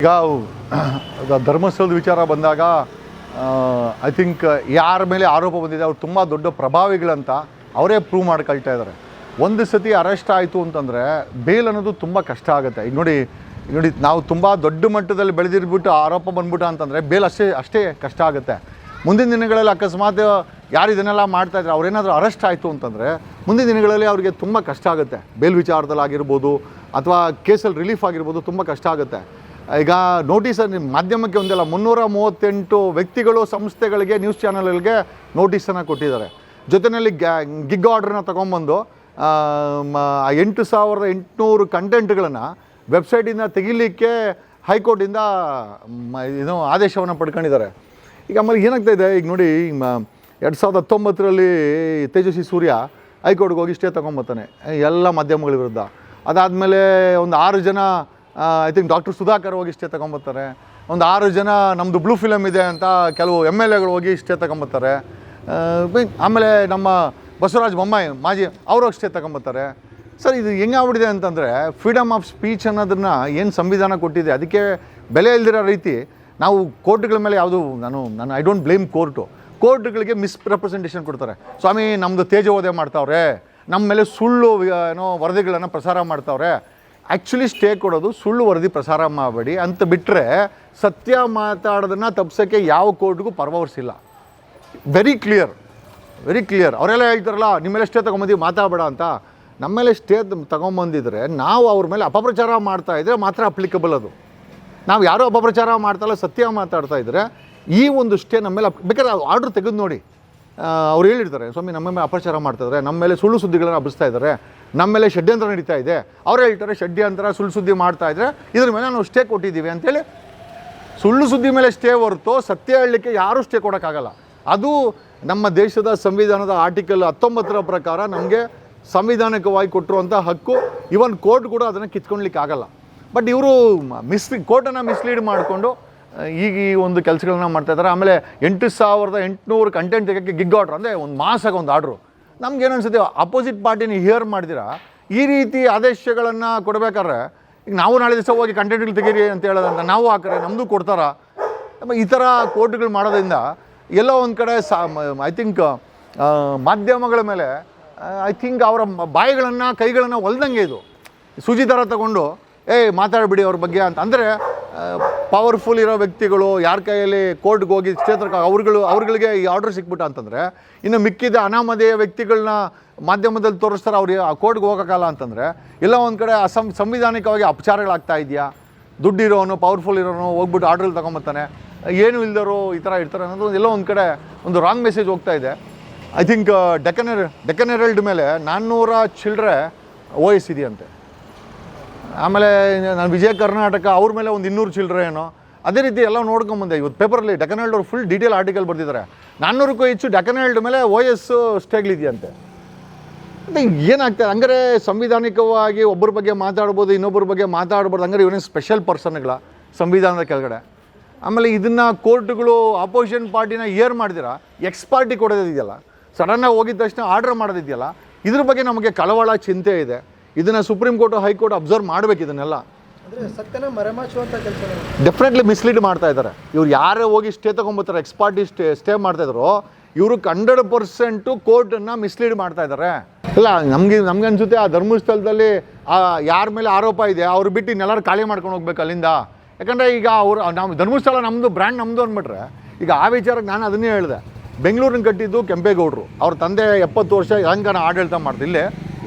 ಈಗ ಧರ್ಮಸ್ಥಳದ ವಿಚಾರ ಬಂದಾಗ ಐ ಥಿಂಕ್ ಯಾರ ಮೇಲೆ ಆರೋಪ ಬಂದಿದೆ ಅವ್ರು ತುಂಬ ದೊಡ್ಡ ಪ್ರಭಾವಿಗಳಂತ ಅವರೇ ಪ್ರೂವ್ ಮಾಡ್ಕೊಳ್ತಾ ಇದ್ದಾರೆ. ಒಂದು ಸತಿ ಅರೆಸ್ಟ್ ಆಯಿತು ಅಂತಂದರೆ ಬೇಲ್ ಅನ್ನೋದು ತುಂಬ ಕಷ್ಟ ಆಗುತ್ತೆ. ಈಗ ನೋಡಿ ನಾವು ತುಂಬ ದೊಡ್ಡ ಮಟ್ಟದಲ್ಲಿ ಬೆಳೆದಿರ್ಬಿಟ್ಟು ಆರೋಪ ಬಂದ್ಬಿಟ್ಟು ಅಂತಂದರೆ ಬೇಲ್ ಅಷ್ಟೇ ಕಷ್ಟ ಆಗುತ್ತೆ. ಮುಂದಿನ ದಿನಗಳಲ್ಲಿ ಅಕಸ್ಮಾತ್ ಯಾರು ಇದನ್ನೆಲ್ಲ ಮಾಡ್ತಾಯಿದ್ರೆ ಅವ್ರೇನಾದರೂ ಅರೆಸ್ಟ್ ಆಯಿತು ಅಂತಂದರೆ ಮುಂದಿನ ದಿನಗಳಲ್ಲಿ ಅವರಿಗೆ ತುಂಬ ಕಷ್ಟ ಆಗುತ್ತೆ. ಬೇಲ್ ವಿಚಾರದಲ್ಲಿ ಆಗಿರ್ಬೋದು ಅಥವಾ ಕೇಸಲ್ಲಿ ರಿಲೀಫ್ ಆಗಿರ್ಬೋದು, ತುಂಬ ಕಷ್ಟ ಆಗುತ್ತೆ. ಈಗ ನೋಟಿಸ್ ಮಾಧ್ಯಮಕ್ಕೆ ಒಂದಲ್ಲ 338 ವ್ಯಕ್ತಿಗಳು, ಸಂಸ್ಥೆಗಳಿಗೆ, ನ್ಯೂಸ್ ಚಾನಲ್ಗಳಿಗೆ ನೋಟಿಸನ್ನು ಕೊಟ್ಟಿದ್ದಾರೆ. ಜೊತೆಯಲ್ಲಿ ಗಿಗ್ ಆರ್ಡ್ರನ್ನ ತೊಗೊಂಬಂದು 8,800 ಕಂಟೆಂಟ್ಗಳನ್ನು ವೆಬ್ಸೈಟಿಂದ ತೆಗಿಲಿಕ್ಕೆ ಹೈಕೋರ್ಟಿಂದ ಆದೇಶವನ್ನು ಪಡ್ಕೊಂಡಿದ್ದಾರೆ. ಈಗ ಆಮೇಲೆ ಏನಾಗ್ತಾ ಇದೆ, ಈಗ ನೋಡಿ 2019ರಲ್ಲಿ ತೇಜಸ್ವಿ ಸೂರ್ಯ ಹೈಕೋರ್ಟ್ಗೆ ಹೋಗಿ ಸ್ಟೇ ತೊಗೊಂಬರ್ತಾನೆ ಎಲ್ಲ ಮಾಧ್ಯಮಗಳ ವಿರುದ್ಧ. ಅದಾದಮೇಲೆ ಒಂದು 6 ಜನ ಐ ಥಿಂಕ್ ಡಾಕ್ಟರ್ ಸುಧಾಕರ್ ಹೋಗಿ ಸ್ಟೇ ತೊಗೊಂಬರ್ತಾರೆ. ಒಂದು 6 ಜನ ನಮ್ಮದು ಬ್ಲೂ ಫಿಲಮ್ ಇದೆ ಅಂತ ಕೆಲವು MLAಗಳು ಹೋಗಿ ಸ್ಟೇ ತೊಗೊಂಬರ್ತಾರೆ. ಆಮೇಲೆ ನಮ್ಮ ಬಸವರಾಜ ಬೊಮ್ಮಾಯಿ ಮಾಜಿ ಅವರು ಹೋಗಿ ಸ್ಟೇ ತೊಗೊಂಬರ್ತಾರೆ. ಸರ್, ಇದು ಹೆಂಗಾಗ್ಬಿಟ್ಟಿದೆ ಅಂತಂದರೆ ಫ್ರೀಡಮ್ ಆಫ್ ಸ್ಪೀಚ್ ಅನ್ನೋದನ್ನು ಏನು ಸಂವಿಧಾನ ಕೊಟ್ಟಿದೆ ಅದಕ್ಕೆ ಬೆಲೆ ಇಲ್ದಿರೋ ರೀತಿ ನಾವು ಕೋರ್ಟ್ಗಳ ಮೇಲೆ ಯಾವುದು ನಾನು ಐ ಡೋಂಟ್ ಬ್ಲೇಮ್ ಕೋರ್ಟ್ಗಳಿಗೆ ಮಿಸ್ರೆಪ್ರೆಸೆಂಟೇಷನ್ ಕೊಡ್ತಾರೆ. ಸ್ವಾಮಿ ನಮ್ಮದು ತೇಜೋವಧೆ ಮಾಡ್ತಾವ್ರೆ, ನಮ್ಮ ಮೇಲೆ ಸುಳ್ಳು ವರದಿಗಳನ್ನು ಪ್ರಸಾರ ಮಾಡ್ತಾವ್ರೆ. ಆ್ಯಕ್ಚುಲಿ ಸ್ಟೇ ಕೊಡೋದು ಸುಳ್ಳು ವರದಿ ಪ್ರಸಾರ ಮಾಡಬೇಡಿ ಅಂತ ಬಿಟ್ಟರೆ ಸತ್ಯ ಮಾತಾಡೋದನ್ನು ತಪ್ಪಿಸೋಕ್ಕೆ ಯಾವ ಕೋರ್ಟ್ಗೂ ಪರ್ವರ್ಸ್ ಇಲ್ಲ. Very clear. ಅವರೆಲ್ಲ ಹೇಳ್ತಾರಲ್ಲ ನಿಮ್ಮ ಮೇಲೆ ಸ್ಟೇ ತೊಗೊಂಬಂದಿವಿ ಮಾತಾಡಬೇಡ ಅಂತ. ನಮ್ಮ ಮೇಲೆ ಸ್ಟೇ ತೊಗೊಂಬಂದಿದ್ರೆ ನಾವು ಅವ್ರ ಮೇಲೆ ಅಪಪ್ರಚಾರ ಮಾಡ್ತಾಯಿದ್ರೆ ಮಾತ್ರ ಅಪ್ಲಿಕಬಲ್ ಅದು. ನಾವು ಯಾರೋ ಅಪಪ್ರಚಾರ ಮಾಡ್ತಾಯಿಲ್ಲ, ಸತ್ಯ ಮಾತಾಡ್ತಾಯಿದ್ರೆ ಈ ಒಂದು ಸ್ಟೇ ನಮ್ಮ ಮೇಲೆ ಬೇಕಾದ್ರೆ ಆರ್ಡ್ರ್ ತೆಗೆದು ನೋಡಿ. ಅವ್ರು ಹೇಳಿರ್ತಾರೆ, ಸ್ವಾಮಿ ನಮ್ಮ ಮೇಲೆ ಅಪಪ್ರಚಾರ ಮಾಡ್ತಾಯಿದ್ದಾರೆ, ನಮ್ಮ ಮೇಲೆ ಸುಳ್ಳು ಸುದ್ದಿಗಳನ್ನು ಹಬ್ಬಿಸ್ತಾ ಇದ್ದಾರೆ, ನಮ್ಮ ಮೇಲೆ ಷಡ್ಯಂತ್ರ ನಡೀತಾ ಇದೆ. ಅವ್ರು ಹೇಳ್ತಾರೆ ಷಡ್ಯಂತ್ರ ಸುಳ್ಳು ಸುದ್ದಿ ಮಾಡ್ತಾಯಿದ್ರೆ ಇದ್ರ ಮೇಲೆ ನಾವು ಸ್ಟೇ ಕೊಟ್ಟಿದ್ದೀವಿ ಅಂತೇಳಿ. ಸುಳ್ಳು ಸುದ್ದಿ ಮೇಲೆ ಸ್ಟೇ ಹೊರತು ಸತ್ಯ ಹೇಳಲಿಕ್ಕೆ ಯಾರೂ ಸ್ಟೇ ಕೊಡೋಕ್ಕಾಗಲ್ಲ. ಅದು ನಮ್ಮ ದೇಶದ ಸಂವಿಧಾನದ ಆರ್ಟಿಕಲ್ 19ರ ಪ್ರಕಾರ ನಮಗೆ ಸಂವಿಧಾನಿಕವಾಗಿ ಕೊಟ್ಟಿರುವಂಥ ಹಕ್ಕು. ಇವನ್ ಕೋರ್ಟ್ ಕೂಡ ಅದನ್ನು ಕಿತ್ಕೊಳ್ಲಿಕ್ಕೆ ಆಗಲ್ಲ. ಬಟ್ ಇವರು ಕೋರ್ಟನ್ನು ಮಿಸ್ಲೀಡ್ ಮಾಡಿಕೊಂಡು ಈಗ ಈ ಒಂದು ಕೆಲಸಗಳನ್ನ ಮಾಡ್ತಾಯಿದ್ದಾರೆ. ಆಮೇಲೆ 8,800 ಕಂಟೆಂಟ್ ತೆಗೋಕ್ಕೆ ಗಿಗ್ ಆರ್ಡ್ರ್ ಅಂದರೆ ಒಂದು ಮಾಸಾಗ ಒಂದು ಆರ್ಡ್ರು. ನಮ್ಗೇನು ಅನ್ಸುತ್ತೆ, ಅಪೋಸಿಟ್ ಪಾರ್ಟಿನ ಹಿಯರ್ ಮಾಡಿದಿರಾ ಈ ರೀತಿ ಆದೇಶಗಳನ್ನು ಕೊಡಬೇಕಾದ್ರೆ ಈಗ ನಾವು ನಾಳೆ ದಿವಸ ಹೋಗಿ ಕಂಟೆಂಟ್ಗಳು ತೆಗೀರಿ ಅಂತ ಹೇಳೋದಂತ ನಾವು ಹಾಕ್ರೆ ನಮ್ಮದು ಕೊಡ್ತಾರ? ಈ ಥರ ಕೋರ್ಟ್ಗಳು ಮಾಡೋದ್ರಿಂದ ಎಲ್ಲೋ ಒಂದು ಕಡೆ ಐ ಥಿಂಕ್ ಮಾಧ್ಯಮಗಳ ಮೇಲೆ ಐ ಥಿಂಕ್ ಅವರ ಬಾಯಿಗಳನ್ನು ಕೈಗಳನ್ನು ಹೊಲ್ದಂಗೆ ಇದು ಸೂಜಿ ಥರ ತಗೊಂಡು ಮಾತಾಡ್ಬಿಡಿ ಅವ್ರ ಬಗ್ಗೆ ಅಂತ. ಅಂದರೆ ಪವರ್ಫುಲ್ ಇರೋ ವ್ಯಕ್ತಿಗಳು ಯಾರ ಕೈಯಲ್ಲಿ ಕೋರ್ಟ್ಗೆ ಹೋಗಿ ಕ್ಷೇತ್ರಕ್ಕೆ ಅವ್ರುಗಳಿಗೆ ಈ ಆರ್ಡ್ರ್ ಸಿಕ್ಬಿಟ್ಟ ಅಂತಂದರೆ ಇನ್ನು ಮಿಕ್ಕಿದ ಅನಾಮಧೇಯ ವ್ಯಕ್ತಿಗಳನ್ನ ಮಾಧ್ಯಮದಲ್ಲಿ ತೋರಿಸ್ತಾರೆ, ಅವ್ರಿಗೆ ಆ ಕೋರ್ಟ್ಗೆ ಹೋಗೋಕ್ಕಲ್ಲ ಅಂತಂದರೆ ಎಲ್ಲ ಒಂದು ಕಡೆ ಸಂವಿಧಾನಿಕವಾಗಿ ಅಪಚಾರಗಳಾಗ್ತಾ ಇದೆಯಾ? ದುಡ್ಡಿರೋನು ಪವರ್ಫುಲ್ ಇರೋನು ಹೋಗ್ಬಿಟ್ಟು ಆರ್ಡ್ರಲ್ಲಿ ತೊಗೊಂಬರ್ತಾನೆ, ಏನು ಇಲ್ದರೋ ಈ ಥರ ಇರ್ತಾರೆ ಅನ್ನೋದು ಎಲ್ಲೋ ಒಂದು ಕಡೆ ಒಂದು ರಾಂಗ್ ಮೆಸೇಜ್ ಹೋಗ್ತಾ ಇದೆ. ಐ ಥಿಂಕ್ ಡೆಕ್ಕನ್ ಹೆರಾಲ್ಡ್ ಮೇಲೆ 400 ಚಿಲ್ಡ್ರೆ OS ಇದೆಯಂತೆ. ಆಮೇಲೆ ನಾನು ವಿಜಯ ಕರ್ನಾಟಕ ಅವ್ರ ಮೇಲೆ ಒಂದು 200 ಚಿಲ್ಡ್ರೆ ಏನೋ. ಅದೇ ರೀತಿ ಎಲ್ಲ ನೋಡ್ಕೊಂಬಂದೆ. ಇವತ್ತು ಪೇಪರಲ್ಲಿ ಡೆಕ್ಕನ್ ಹೆರಾಲ್ಡ್ ಅವರು ಫುಲ್ ಡೀಟೇಲ್ ಆರ್ಟಿಕಲ್ ಬರೆದಿದ್ದಾರೆ. 400ಕ್ಕೂ ಹೆಚ್ಚು ಡೆಕ್ಕನ್ ಹೆರಾಲ್ಡ್ ಮೇಲೆ OS ಸ್ಟೇಗಳಿದೆಯಂತೆ. ಅಂದರೆ ಏನಾಗ್ತದೆ ಹಂಗಾರೆ ಸಂವಿಧಾನಿಕವಾಗಿ ಒಬ್ಬರ ಬಗ್ಗೆ ಮಾತಾಡ್ಬೋದು, ಇನ್ನೊಬ್ಬರ ಬಗ್ಗೆ ಮಾತಾಡ್ಬಾರ್ದು. ಹಂಗಾರೆ ಇವನೇ ಸ್ಪೆಷಲ್ ಪರ್ಸನ್ಗಳ ಸಂವಿಧಾನದ ಕೆಳಗಡೆ. ಆಮೇಲೆ ಇದನ್ನು ಕೋರ್ಟ್ಗಳು ಅಪೋಸಿಷನ್ ಪಾರ್ಟಿನ ಏರ್ ಮಾಡಿದಿರಾ ಎಕ್ಸ್ ಪಾರ್ಟಿ ಕೊಡೋದಿದೆಯಲ್ಲ, ಸಡನ್ನಾಗಿ ಹೋಗಿದ ತಕ್ಷಣ ಆರ್ಡ್ರ್ ಮಾಡೋದಿದೆಯಲ್ಲ, ಇದ್ರ ಬಗ್ಗೆ ನಮಗೆ ಕಳವಳ ಚಿಂತೆ ಇದೆ. ಇದನ್ನು ಸುಪ್ರೀಂ ಕೋರ್ಟು ಹೈಕೋರ್ಟ್ ಅಬ್ಸರ್ವ್ ಮಾಡಬೇಕು. ಇದನ್ನೆಲ್ಲ ಡೆಫಿನೆಟ್ಲಿ ಮಿಸ್ಲೀಡ್ ಮಾಡ್ತಾ ಇದ್ದಾರೆ. ಇವ್ರು ಯಾರೇ ಹೋಗಿ ಸ್ಟೇ ತೊಗೊಂಬರ್ತಾರೆ, ಎಕ್ಸ್ ಪಾರ್ಟಿ ಸ್ಟೇ ಮಾಡ್ತಾಯಿದ್ರು, ಇವರು 100% ಕೋರ್ಟನ್ನು ಮಿಸ್ಲೀಡ್ ಮಾಡ್ತಾ ಇದ್ದಾರೆ. ಇಲ್ಲ ನಮ್ಗೆ ಅನ್ಸುತ್ತೆ ಆ ಧರ್ಮಸ್ಥಳದಲ್ಲಿ ಯಾರ ಮೇಲೆ ಆರೋಪ ಇದೆ ಅವ್ರು ಬಿಟ್ಟು ಇನ್ನೆಲ್ಲರೂ ಖಾಲಿ ಮಾಡ್ಕೊಂಡು ಹೋಗ್ಬೇಕು ಅಲ್ಲಿಂದ. ಯಾಕಂದರೆ ಈಗ ನಾವು ಧರ್ಮಸ್ಥಳ ನಮ್ಮದು ಬ್ರ್ಯಾಂಡ್ ನಮ್ಮದು ಅಂದ್ಬಿಟ್ರೆ ಈಗ ಆ ವಿಚಾರಕ್ಕೆ ನಾನು ಅದನ್ನೇ ಹೇಳಿದೆ. ಬೆಂಗಳೂರಿನ ಕಟ್ಟಿದ್ದು ಕೆಂಪೇಗೌಡರು, ಅವ್ರ ತಂದೆ 70 ವರ್ಷ ತೆಲಂಗಾಣ ಆಡಳಿತ ಮಾಡ್ದು. ಇಲ್ಲೇ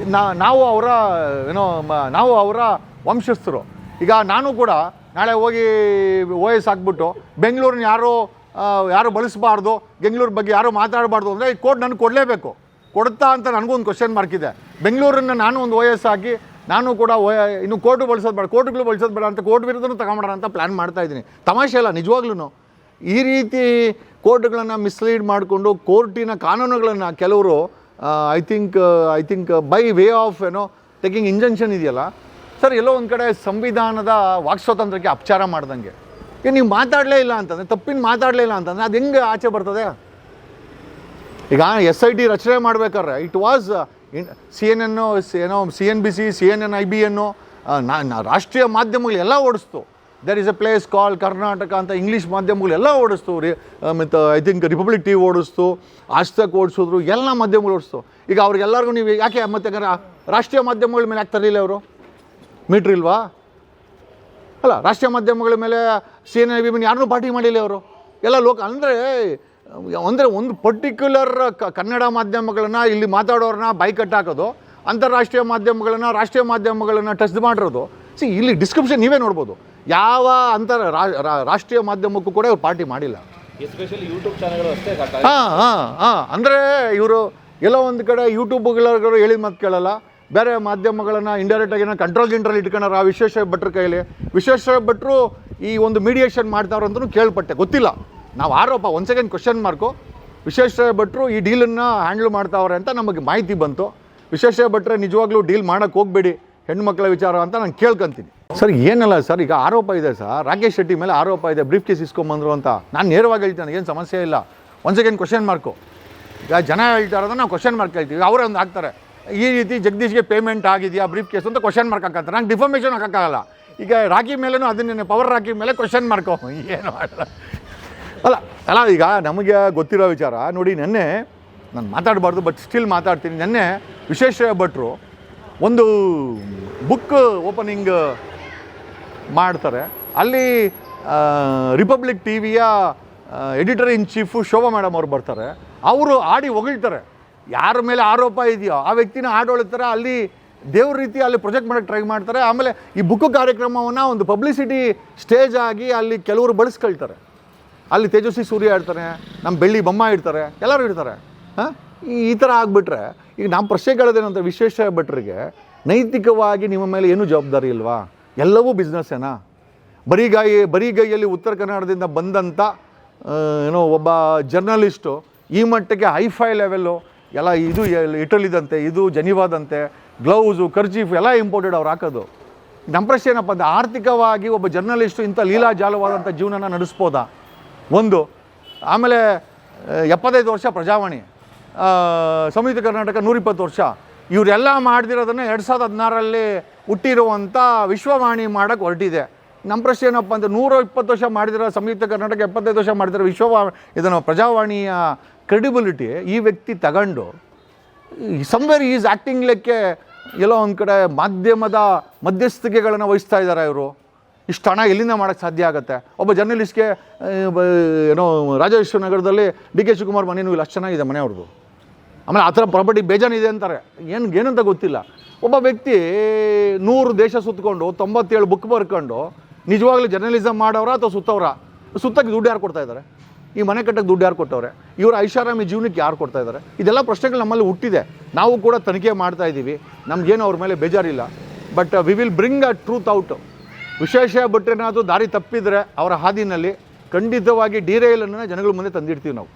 ನಾವು ಅವರ ವಂಶಸ್ಥರು. ಈಗ ನಾನು ಕೂಡ ನಾಳೆ ಹೋಗಿ OS ಹಾಕ್ಬಿಟ್ಟು ಬೆಂಗಳೂರಿನ ಯಾರು ಬಳಸಬಾರ್ದು, ಬೆಂಗಳೂರು ಬಗ್ಗೆ ಯಾರು ಮಾತಾಡಬಾರ್ದು ಅಂದರೆ ಈ ಕೋರ್ಟ್ ನನಗೆ ಕೊಡಲೇಬೇಕು. ಕೊಡುತ್ತಾ ಅಂತ ನನಗೂ ಒಂದು ಕ್ವಶನ್ ಮಾರ್ಕ್ ಇದೆ. ಬೆಂಗಳೂರನ್ನು ನಾನು ಒಂದು OS ಹಾಕಿ ನಾನು ಕೂಡ ಇನ್ನು ಕೋರ್ಟು ಬಳಸೋದು ಬೇಡ, ಕೋರ್ಟ್ಗಳು ಬಳಸೋದು ಬೇಡ ಅಂತ ಕೋರ್ಟ್ ವಿರುದ್ಧನೂ ತಗೊಂಬಿಡೋಣ ಅಂತ ಪ್ಲ್ಯಾನ್ ಮಾಡ್ತಾಯಿದ್ದೀನಿ. ತಮಾಷೆ ಅಲ್ಲ, ನಿಜವಾಗ್ಲೂ ಈ ರೀತಿ ಕೋರ್ಟ್ಗಳನ್ನು ಮಿಸ್ಲೀಡ್ ಮಾಡಿಕೊಂಡು ಕೋರ್ಟಿನ ಕಾನೂನುಗಳನ್ನು ಕೆಲವರು I think by way of taking injunction ಇದೆಯಲ್ಲ ಸರ್, ಎಲ್ಲೋ ಒಂದು ಕಡೆ ಸಂವಿಧಾನದ ವಾಕ್ ಸ್ವಾತಂತ್ರ್ಯಕ್ಕೆ ಅಪಚಾರ ಮಾಡ್ದಂಗೆ. ನೀವು ಮಾತಾಡಲೇ ಇಲ್ಲ ಅಂತಂದರೆ, ತಪ್ಪಿನ ಮಾತಾಡಲೇ ಇಲ್ಲ ಅಂತಂದರೆ ಅದು ಹೆಂಗೆ ಆಚೆ ಬರ್ತದೆ? ಈಗ SIT ರಚನೆ ಮಾಡಬೇಕಾದ್ರೆ it was CNN, CNBC, CNN, IBN ರಾಷ್ಟ್ರೀಯ ಮಾಧ್ಯಮಗಳು ಎಲ್ಲ ಓಡಿಸ್ತು. ದರ್ ಇಸ್ ಎ ಪ್ಲೇಸ್ ಕಾಲ್ ಕರ್ನಾಟಕ ಅಂತ ಇಂಗ್ಲೀಷ್ ಮಾಧ್ಯಮಗಳು ಎಲ್ಲ ಓಡಿಸ್ತು ಮತ್ತು I think republic TV ಓಡಿಸ್ತು, Aaj Tak ಓಡಿಸಿದ್ರು, ಎಲ್ಲ ಮಾಧ್ಯಮಗಳು ಓಡಿಸ್ತು. ಈಗ ಅವ್ರಿಗೆಲ್ಲರಿಗೂ ನೀವು ಯಾಕೆ ಮತ್ತೆ ರಾಷ್ಟ್ರೀಯ ಮಾಧ್ಯಮಗಳ ಮೇಲೆ ಯಾಕೆ ತರಲಿಲ್ಲ ಅವರು? ಮೀಟ್ರ್ ಇಲ್ವಾ? ಅಲ್ಲ, ರಾಷ್ಟ್ರೀಯ ಮಾಧ್ಯಮಗಳ ಮೇಲೆ CNN ವಿಮೆನ್ ಯಾರನ್ನೂ ಪಾರ್ಟಿ ಮಾಡಿಲ್ಲ ಅವರು. ಎಲ್ಲ ಅಂದರೆ ಒಂದು ಪರ್ಟಿಕ್ಯುಲರ್ ಕನ್ನಡ ಮಾಧ್ಯಮಗಳನ್ನು ಇಲ್ಲಿ ಮಾತಾಡೋರನ್ನ ಬೈಕಟ್ ಹಾಕೋದು, ಅಂತಾರಾಷ್ಟ್ರೀಯ ಮಾಧ್ಯಮಗಳನ್ನು ರಾಷ್ಟ್ರೀಯ ಮಾಧ್ಯಮಗಳನ್ನು ಟಚ್ ಮಾಡಿರೋದು. ಇಲ್ಲಿ ಡಿಸ್ಕ್ರಿಪ್ಷನ್ ನೀವೇ ನೋಡ್ಬೋದು. ಯಾವ ರಾಷ್ಟ್ರೀಯ ಮಾಧ್ಯಮಕ್ಕೂ ಕೂಡ ಇವ್ರು ಪಾರ್ಟಿ ಮಾಡಿಲ್ಲ. ಎಸ್ಪೆಷಲಿ ಯೂಟ್ಯೂಬ್ ಚಾನಲ್ಗಳು ಅಷ್ಟೇ. ಅಂದರೆ ಇವರು ಎಲ್ಲೋ ಒಂದು ಕಡೆ ಯೂಟ್ಯೂಬ್ಗಳು ಹೇಳಿದ ಮಾತು ಕೇಳಲ್ಲ, ಬೇರೆ ಮಾಧ್ಯಮಗಳನ್ನು ಇಂಡೈರೆಕ್ಟಾಗಿ ಕಂಟ್ರೋಲ್ ಇಟ್ಕೊಂಡಾರ ವಿಶ್ವೇಶ್ವರ ಭಟ್ರ ಕೈಯಲ್ಲಿ. ವಿಶ್ವೇಶ್ವರ ಭಟ್ರು ಈ ಒಂದು ಮೀಡಿಯೇಷನ್ ಮಾಡ್ತಾವ್ರು ಅಂತಲೂ ಕೇಳ್ಪಟ್ಟೆ, ಗೊತ್ತಿಲ್ಲ. ನಾವು ಆರೋಪ, ಒಂದು ಸೆಕೆಂಡ್ ಕ್ವಶನ್ ಮಾರ್ಕು. ವಿಶ್ವೇಶ್ವರ ಭಟ್ರು ಈ ಡೀಲನ್ನು ಹ್ಯಾಂಡ್ಲ್ ಮಾಡ್ತಾವ್ರೆ ಅಂತ ನಮಗೆ ಮಾಹಿತಿ ಬಂತು. ವಿಶ್ವೇಶ್ವರ ಭಟ್ರೆ ನಿಜವಾಗ್ಲೂ ಡೀಲ್ ಮಾಡೋಕ್ಕೆ ಹೋಗಬೇಡಿ ಹೆಣ್ಮಕ್ಳ ವಿಚಾರ ಅಂತ ನಾನು ಕೇಳ್ಕೊತೀನಿ. ಸರ್ ಏನಲ್ಲ ಸರ್, ಈಗ ಆರೋಪ ಇದೆ ಸರ್, ರಾಕೇಶ್ ಶೆಟ್ಟಿ ಮೇಲೆ ಆರೋಪ ಇದೆ, ಬ್ರೀಫ್ ಕೇಸ್ ಇಸ್ಕೊಂಬಂದರು ಅಂತ. ನಾನು ನೇರವಾಗಿ ಹೇಳ್ತೇನೆ, ಏನು ಸಮಸ್ಯೆ ಇಲ್ಲ. ಒಂದು ಸೆಕೆಂಡ್ ಕ್ವಶನ್ ಮಾರ್ಕು. ಈಗ ಜನ ಹೇಳ್ತಾರೋದನ್ನ ನಾವು ಕ್ವಶನ್ ಮಾರ್ಕ್ ಹೇಳ್ತೀವಿ, ಅವರೇ ಒಂದು ಹಾಕ್ತಾರೆ, ಈ ರೀತಿ ಜಗದೀಶ್ಗೆ ಪೇಮೆಂಟ್ ಆಗಿದೆಯಾ ಬ್ರೀಫ್ ಕೇಸ್ ಅಂತ ಕ್ವಶನ್ ಮಾರ್ಕ್ ಹಾಕಂತಾರೆ. ನಂಗೆ ಡಿಫಾರ್ಮೇಷನ್ ಹಾಕೋಕ್ಕಾಗಲ್ಲ. ಈಗ ರಾಕಿ ಮೇಲೂ ಅದನ್ನೇ ಪವರ್ ರಾಕಿ ಮೇಲೆ ಕ್ವಶನ್ ಮಾರ್ಕು ಏನು ಮಾಡಲ್ಲ. ಅಲ್ಲ ಈಗ ನಮಗೆ ಗೊತ್ತಿರೋ ವಿಚಾರ ನೋಡಿ. ನೆನ್ನೆ ನಾನು ಮಾತಾಡಬಾರ್ದು, ಬಟ್ ಸ್ಟಿಲ್ ಮಾತಾಡ್ತೀನಿ. ನೆನ್ನೆ ವಿಶ್ವೇಶ್ವರ ಭಟ್ರು ಒಂದು ಬುಕ್ ಓಪನಿಂಗ್ ಮಾಡ್ತಾರೆ. ಅಲ್ಲಿ ರಿಪಬ್ಲಿಕ್ ಟಿವಿಯ ಎಡಿಟರ್ ಇನ್ ಚೀಫು ಶೋಭಾ ಮೇಡಮ್ ಅವ್ರು ಬರ್ತಾರೆ. ಅವರು ಆಡಿ ಹೊಗಳ್ತಾರೆ, ಯಾರ ಮೇಲೆ ಆರೋಪ ಇದೆಯೋ ಆ ವ್ಯಕ್ತಿನ ಆಡೊಳ್ತಾರೆ. ಅಲ್ಲಿ ದೇವ್ರ ರೀತಿ ಅಲ್ಲಿ ಪ್ರೊಜೆಕ್ಟ್ ಮಾಡೋಕ್ಕೆ ಟ್ರೈ ಮಾಡ್ತಾರೆ. ಆಮೇಲೆ ಈ ಬುಕ್ಕು ಕಾರ್ಯಕ್ರಮವನ್ನು ಒಂದು ಪಬ್ಲಿಸಿಟಿ ಸ್ಟೇಜ್ ಆಗಿ ಅಲ್ಲಿ ಕೆಲವರು ಬಳಸ್ಕೊಳ್ತಾರೆ. ಅಲ್ಲಿ ತೇಜಸ್ವಿ ಸೂರ್ಯ ಇರ್ತಾರೆ, ನಮ್ಮ ಬೆಳ್ಳಿ ಬೊಮ್ಮ ಇರ್ತಾರೆ, ಎಲ್ಲರೂ ಇರ್ತಾರೆ. ಈ ಥರ ಆಗಿಬಿಟ್ರೆ ಈಗ ನಮ್ಮ ಪ್ರಶ್ನೆ ಕೇಳೋದೇನಂತ, ವಿಶ್ವೇಶ್ವರ ಭಟ್ರಿಗೆ ನೈತಿಕವಾಗಿ ನಿಮ್ಮ ಮೇಲೆ ಏನೂ ಜವಾಬ್ದಾರಿ ಇಲ್ವಾ? ಎಲ್ಲವೂ ಬಿಸ್ನೆಸ್ಸೇನಾ? ಬರಿಗೈಯಲ್ಲಿ ಉತ್ತರ ಕನ್ನಡದಿಂದ ಬಂದಂಥ ಒಬ್ಬ ಜರ್ನಲಿಸ್ಟು ಈ ಮಟ್ಟಕ್ಕೆ ಹೈಫೈ ಲೆವೆಲ್ಲು ಎಲ್ಲ ಇದು ಇಟಲಿದಂತೆ, ಇದು ಜನಿವಾದಂತೆ, ಗ್ಲೌಸು, ಕರ್ಚೀಫ್ ಎಲ್ಲ ಇಂಪೋರ್ಟೆಡ್ ಅವ್ರು ಹಾಕೋದು. ನಮ್ಮ ಪ್ರಶ್ನೆ ಏನಪ್ಪ ಅಂದರೆ, ಆರ್ಥಿಕವಾಗಿ ಒಬ್ಬ ಜರ್ನಲಿಸ್ಟು ಇಂಥ ಲೀಲಾಜಾಲವಾದಂಥ ಜೀವನನ ನಡೆಸ್ಬೋದಾ? ಒಂದು. ಆಮೇಲೆ 75 ವರ್ಷ ಪ್ರಜಾವಾಣಿ, ಸಂಯುಕ್ತ ಕರ್ನಾಟಕ 120 ವರ್ಷ. ಇವರೆಲ್ಲ ಮಾಡ್ದಿರೋದನ್ನು 2016ರಲ್ಲಿ ಹುಟ್ಟಿರುವಂಥ ವಿಶ್ವವಾಣಿ ಮಾಡೋಕ್ಕೆ ಹೊರಟಿದೆ. ನಮ್ಮ ಪ್ರಶ್ನೆ ಏನಪ್ಪ ಅಂದರೆ, 120 ವರ್ಷ ಮಾಡಿದಿರೋ ಸಂಯುಕ್ತ ಕರ್ನಾಟಕ, 75 ವರ್ಷ ಮಾಡಿದಿರೋ ಇದನ್ನು ಪ್ರಜಾವಾಣಿಯ ಕ್ರೆಡಿಬಿಲಿಟಿ ಈ ವ್ಯಕ್ತಿ ತಗೊಂಡು ಸಮ್ವೇರ್ ಈಸ್ ಆ್ಯಕ್ಟಿಂಗ್ ಲೆಕ್ಕೆ ಎಲ್ಲೋ ಒಂದು ಕಡೆ ಮಾಧ್ಯಮದ ಮಧ್ಯಸ್ಥಿಕೆಗಳನ್ನು ವಹಿಸ್ತಾ ಇದ್ದಾರೆ ಇವರು. ಇಷ್ಟು ಹಣ ಎಲ್ಲಿಂದ ಮಾಡೋಕ್ಕೆ ಸಾಧ್ಯ ಆಗುತ್ತೆ? ಒಬ್ಬ ಜರ್ನಲಿಸ್ಟ್ಗೆ ರಾಜೇಶ್ವರ ನಗರದಲ್ಲಿ ಡಿ ಕೆ ಶಿವಕುಮಾರ್ ಮನೇನೂ ಇಲ್ಲ, ಅಷ್ಟು ಚೆನ್ನಾಗಿದೆ ಮನೆ ಅವ್ರದ್ದು. ಆಮೇಲೆ ಆ ಥರ ಪ್ರಾಪರ್ಟಿ ಬೇಜಾನಿದೆ ಅಂತಾರೆ, ಏನಂತ ಗೊತ್ತಿಲ್ಲ. ಒಬ್ಬ ವ್ಯಕ್ತಿ 100 ದೇಶ ಸುತ್ತಕೊಂಡು 97 ಬುಕ್ ಬರ್ಕೊಂಡು ನಿಜವಾಗ್ಲೂ ಜರ್ನಲಿಸಮ್ ಮಾಡೋರ ಅಥವಾ ಸುತ್ತಕ್ಕೆ ದುಡ್ಡು ಯಾರು ಕೊಡ್ತಾ ಇದ್ದಾರೆ? ಈ ಮನೆ ಕಟ್ಟಕ್ಕೆ ದುಡ್ಡು ಯಾರು ಕೊಟ್ಟವ್ರೆ? ಇವರು ಐಷಾರಾಮಿ ಜೀವನಕ್ಕೆ ಯಾರು ಕೊಡ್ತಾ ಇದ್ದಾರೆ? ಇದೆಲ್ಲ ಪ್ರಶ್ನೆಗಳು ನಮ್ಮಲ್ಲಿ ಹುಟ್ಟಿದೆ. ನಾವು ಕೂಡ ತನಿಖೆ ಮಾಡ್ತಾ ಇದ್ದೀವಿ, ನಮಗೇನು ಅವ್ರ ಮೇಲೆ ಬೇಜಾರಿಲ್ಲ. But we will bring a truth out. Vishweshwara ಭಟ್ರೇನಾದರೂ ದಾರಿ ತಪ್ಪಿದರೆ ಅವರ ಹಾದಿನಲ್ಲಿ ಖಂಡಿತವಾಗಿ ಡಿರೈಲನ್ನು ಜನಗಳ ಮುಂದೆ ತಂದಿಡ್ತೀವಿ ನಾವು.